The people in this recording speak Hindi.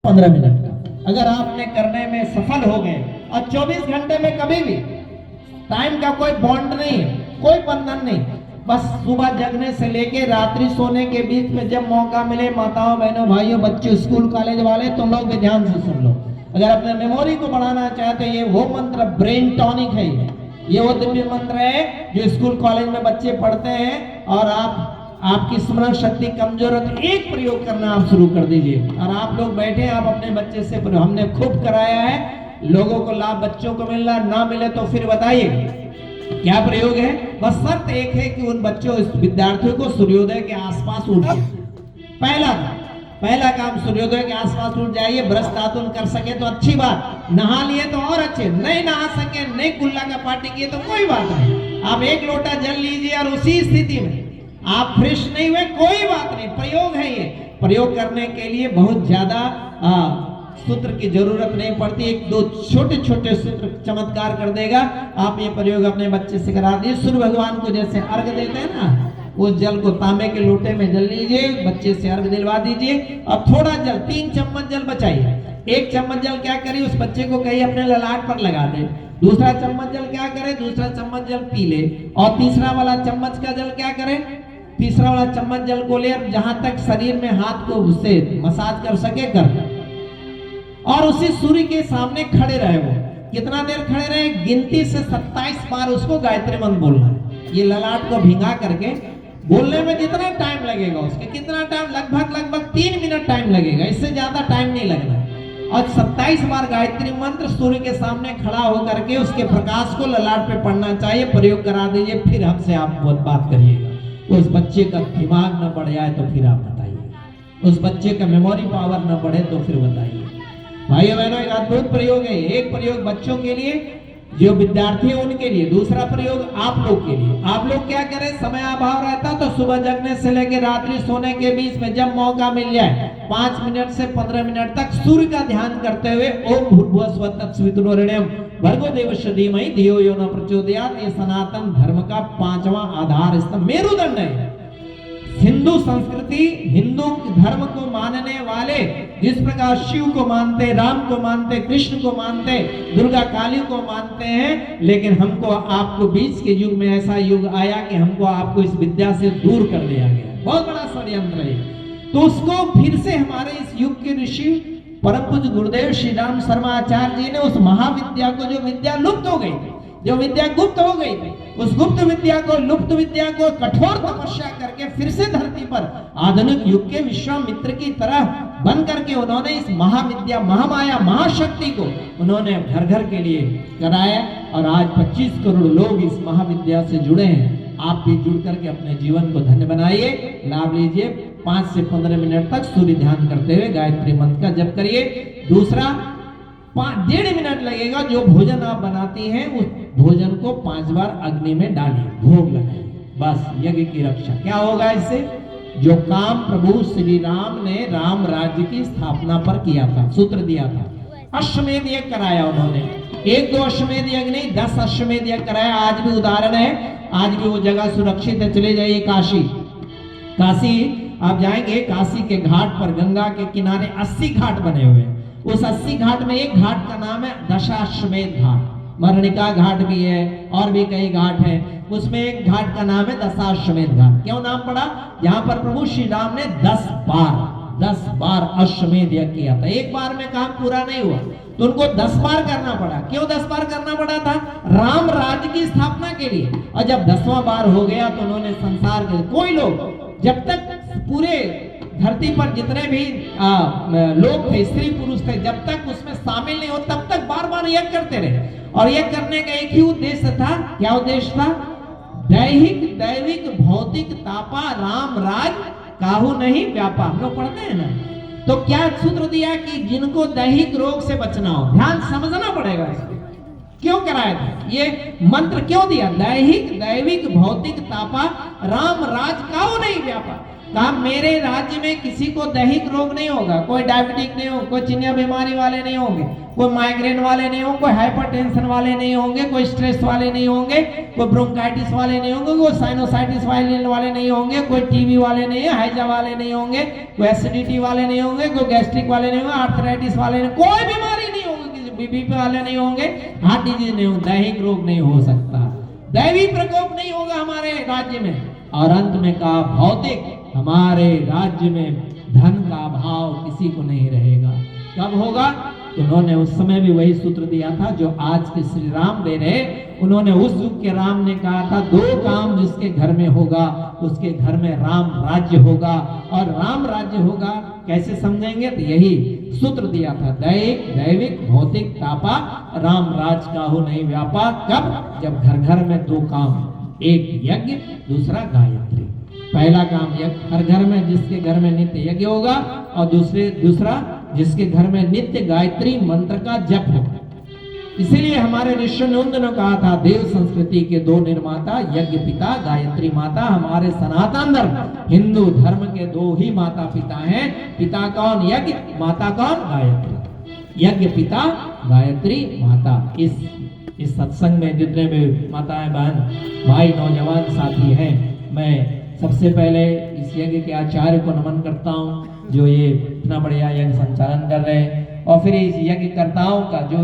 15 मिनट का अगर आपने करने में सफल हो गए, और 24 घंटे में कभी भी टाइम का कोई बॉन्ड नहीं है, कोई बंधन नहीं, बस सुबह जगने से लेके रात्रि सोने के बीच में जब मौका मिले, माताओं बहनों भाइयों बच्चों स्कूल कॉलेज वाले, तुम लोग भी ध्यान से सुन लो। अगर अपने मेमोरी को बढ़ाना चाहते हैं, ये वो मंत्र ब्रेन टॉनिक है, ये वो दिव्य मंत्र है जो स्कूल कॉलेज में बच्चे पढ़ते हैं। और आपकी स्मरण शक्ति कमजोर है तो एक प्रयोग करना आप शुरू कर दीजिए। और आप लोग बैठे, आप अपने बच्चे से, हमने खूब कराया है, लोगों को लाभ बच्चों को मिल रहा, ना मिले तो फिर बताइए क्या प्रयोग है। बस शर्त एक है कि उन बच्चों विद्यार्थियों को सूर्योदय के आसपास उठ जाए। पहला काम सूर्योदय के आसपास उठ जाइए। ब्रश दातुन कर सके तो अच्छी बात, नहा लिए तो और अच्छे, नहीं नहा सके, नहीं कुल्ला का पार्टी किए तो कोई बात नहीं, आप एक लोटा जल लीजिए और उसी स्थिति में आप फ्रेश नहीं हुए कोई बात नहीं, प्रयोग है ये। प्रयोग करने के लिए बहुत ज्यादा सूत्र की जरूरत नहीं पड़ती, एक दो छोटे छोटे सूत्र चमत्कार कर देगा। आप ये प्रयोग अपने बच्चे से करा दीजिए। सूर्य भगवान को जैसे अर्घ देते हैं ना, उस जल को तांबे के लोटे में जल लीजिए, बच्चे से अर्घ दिलवा दीजिए। अब थोड़ा जल, 3 चम्मच जल बचाइए। 1 चम्मच जल क्या करिए, उस बच्चे को कहीं अपने ललाट पर लगा दे। दूसरा चम्मच जल क्या करे, दूसरा चम्मच जल पी ले। और तीसरा वाला चम्मच का जल क्या करे, तीसरा वाला चम्मच जल को ले, जहां तक शरीर में हाथ को उससे मसाज कर सके कर, और उसी सूर्य के सामने खड़े रहे। वो कितना देर खड़े रहे, गिनती से 27 बार उसको गायत्री मंत्र बोलना है। ये ललाट को भिंगा करके बोलने में जितना टाइम लगेगा, उसके कितना टाइम, लगभग 3 मिनट टाइम लगेगा, इससे ज्यादा टाइम नहीं लगना। और 27 बार गायत्री मंत्र सूर्य के सामने खड़ा होकर के उसके प्रकाश को ललाट पे पढ़ना चाहिए। प्रयोग करा दीजिए, फिर हमसे आप बहुत बात करिएगा। उस बच्चे का दिमाग न बढ़ जाए तो फिर आप बताइए, उस बच्चे का मेमोरी पावर न बढ़े तो फिर बताइए। भाइयों बहनों, एक अद्भुत प्रयोग है। एक प्रयोग बच्चों के लिए जो विद्यार्थी है उनके लिए, दूसरा प्रयोग आप लोग के लिए। आप लोग क्या करें, समय अभाव रहता तो सुबह जगने से लेकर रात्रि सोने के बीच में जब मौका मिल जाए 5 मिनट से 15 मिनट तक सूर्य का ध्यान करते हुए ओम भूर्भुवः स्वः तत्सवितुर्वरेण्यं भर्गो देवस्य धीमहि धियो यो न प्रचोदयात्, ये सनातन धर्म का 5वां आधार स्तंभ, मेरुदंड है। हिंदू संस्कृति, हिंदू धर्म को मानने वाले जिस प्रकार शिव को मानते, राम को मानते, कृष्ण को मानते, दुर्गा काली को मानते हैं, लेकिन हमको आपको बीच के युग में ऐसा युग आया कि हमको आपको इस विद्या से दूर कर दिया गया। बहुत बड़ा षड्यंत्र है। तो उसको फिर से हमारे इस युग के ऋषि परम पूज्य गुरुदेव श्री राम शर्मा आचार्य जी ने उस महाविद्या को, जो विद्या लुप्त हो गई थी, जो विद्या गुप्त हो गई थी, उस गुप्त विद्या को, लुप्त विद्या को कठोर तपस्या करके फिर से धरती पर आधुनिक युग के विश्वामित्र की तरह बन करके उन्होंने इस महाविद्या, महामाया, महाशक्ति को उन्होंने घर घर के लिए कराया। और आज 25 करोड़ लोग इस महाविद्या से जुड़े हैं। आप भी जुड़ करके अपने जीवन को धन्य बनाइए, लाभ लीजिए। 5 से 15 मिनट तक सूर्य ध्यान करते हुए गायत्री मंत्र का जप करिए। दूसरा, 1.5 मिनट लगेगा। जो भोजन आप बनाती हैं उस भोजन को 5 बार अग्नि में डालिए, भोग लगाइए, बस यज्ञ की रक्षा। क्या होगा इससे, जो काम प्रभु श्री राम ने राम राज्य की स्थापना पर किया था, सूत्र दिया था, अश्वमेध यज्ञ कराया उन्होंने। 1-2 अश्वमेध यज्ञ नहीं, 10 अश्वमेध यज्ञ कराया। आज भी उदाहरण है, आज भी वो जगह सुरक्षित है। चले जाइए काशी आप जाएंगे, काशी के घाट पर गंगा के किनारे 80 घाट बने हुए हैं। उस 80 घाट में एक घाट का नाम है दशाश्वमेध घाट, मरणिका घाट भी है और भी कई घाट हैं। उसमें एक घाट का नाम है दशाश्वमेध घाट। क्यों नाम पड़ा, यहाँ पर प्रभु श्री राम ने 10 बार अश्वमेध यज्ञ किया था। एक बार में काम पूरा नहीं हुआ तो उनको 10 बार करना पड़ा। क्यों 10 बार करना पड़ा था, राम राज्य की स्थापना के लिए। और जब 10वां बार हो गया तो उन्होंने संसार के कोई लोग, जब तक पूरे धरती पर जितने भी लोग थे, स्त्री पुरुष थे, जब तक उसमें शामिल नहीं हो तब तक बार बार यज्ञ करते रहे। और यज्ञ करने का एक ही उद्देश्य था। क्या उद्देश्य था, दैविक भौतिक तापा राम राज काहू नहीं व्यापा। हम लोग पढ़ते हैं ना, तो क्या सूत्र दिया कि जिनको दैहिक रोग से बचना हो, ध्यान समझना पड़ेगा इसको। क्यों कराया था ये मंत्र, क्यों दिया, दैविक भौतिक तापा राम राज काहू नहीं व्यापा। कहा मेरे राज्य में किसी को दैहिक रोग नहीं होगा, कोई डायबिटिक नहीं होगा, कोई चिनिया बीमारी वाले नहीं होंगे, कोई माइग्रेन वाले नहीं होंगे, कोई हाइपरटेंशन वाले नहीं होंगे, कोई स्ट्रेस वाले नहीं होंगे, कोई ब्रोंकाइटिस वाले नहीं होंगे, कोई साइनोसाइटिस वाले नहीं होंगे, कोई टीबी वाले नहीं है, हैजा वाले नहीं होंगे, कोई एसिडिटी वाले नहीं होंगे, कोई गैस्ट्रिक वाले नहीं होंगे, आर्थराइटिस वाले नहीं, कोई बीमारी नहीं होगी, किसी बीपी वाले नहीं होंगे, हार्ट डिजीज नहीं होगा, दैहिक रोग नहीं हो सकता, दैवी प्रकोप नहीं होगा हमारे राज्य में। और अंत में कहा भौतिक हमारे राज्य में धन का अभाव किसी को नहीं रहेगा। कब होगा? तो उन्होंने उस समय भी वही सूत्र दिया था जो आज के श्री राम दे रहे। उन्होंने उस युग के राम ने कहा था 2 काम जिसके घर में होगा उसके घर में राम राज्य होगा। और राम राज्य होगा कैसे समझेंगे? तो यही सूत्र दिया था, दैहिक दैविक भौतिक तापा राम राज काहू नहीं व्यापा। कब? जब घर घर में 2 काम, एक यज्ञ दूसरा गायत्री। पहला काम यज्ञ, हर घर में जिसके घर में नित्य यज्ञ होगा, और दूसरा जिसके घर में नित्य गायत्री मंत्र का जप होगा। इसीलिए हमारे ऋषि ने उन दिनों कहा था देव संस्कृति के 2 निर्माता यज्ञ पिता गायत्री माता। हमारे सनातन धर्म हिंदू धर्म के 2 ही माता पिता हैं। पिता कौन? यज्ञ, माता कौन? गायत्री। यज्ञ पिता गायत्री माता। इस सत्संग में जितने भी माताएं बहन भाई नौजवान साथी हैं, मैं सबसे पहले इस यज्ञ के आचार्य को नमन करता हूँ जो ये इतना बढ़िया यज्ञ संचालन कर रहे हैं, और फिर इस यज्ञ कर्ताओं का जो